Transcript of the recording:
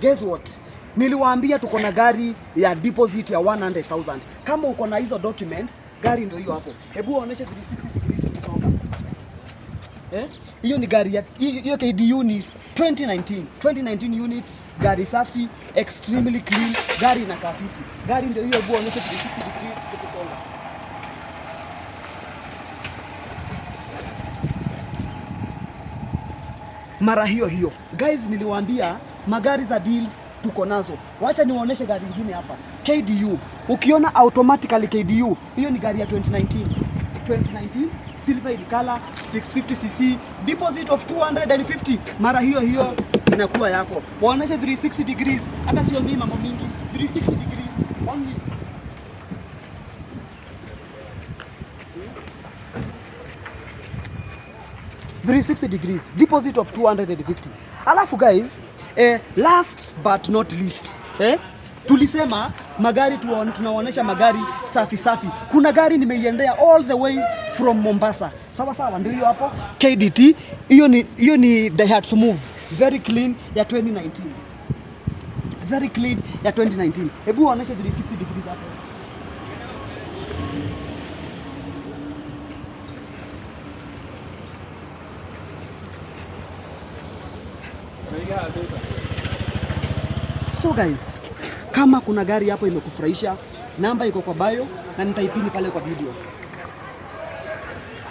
Guess what? Niliwaambia tuko na gari ya deposit ya 100,000. Kama uko na hizo documents, gari ndio hiyo hapo. Hebu waoneshe 360 degrees ukisonga. Hiyo ni gari ya hiyo KDU ni 2019 unit, gari safi, extremely clean, gari ina kafiti. Gari ndio hiyo, hebu waoneshe 360 degrees ukisonga. Mara hiyo. Guys, niliwaambia magari za deals tuko nazo. Wacha niwaoneshe gari nyingine hapa. KDU. Ukiona automatically KDU, hiyo ni gari ya 2019 silver color, 650cc, deposit of 250. Mara hiyo inakuwa yako. Waoneshe 360 degrees, hata siongei mambo mingi. 360 degrees only. degrees, deposit of 250. Alafu guys, last but not least, tulisema magari tunawaonesha magari safi. Kuna gari nimeiendea all the way from Mombasa. Sawa, ndio hiyo hapo. KDT, hiyo ni Daihatsu Move. Very clean ya 2019. Hebu waoneshe 360 degrees hapo. So guys, kama kuna gari hapo imekufurahisha, namba iko kwa bio na nitaipini pale kwa video.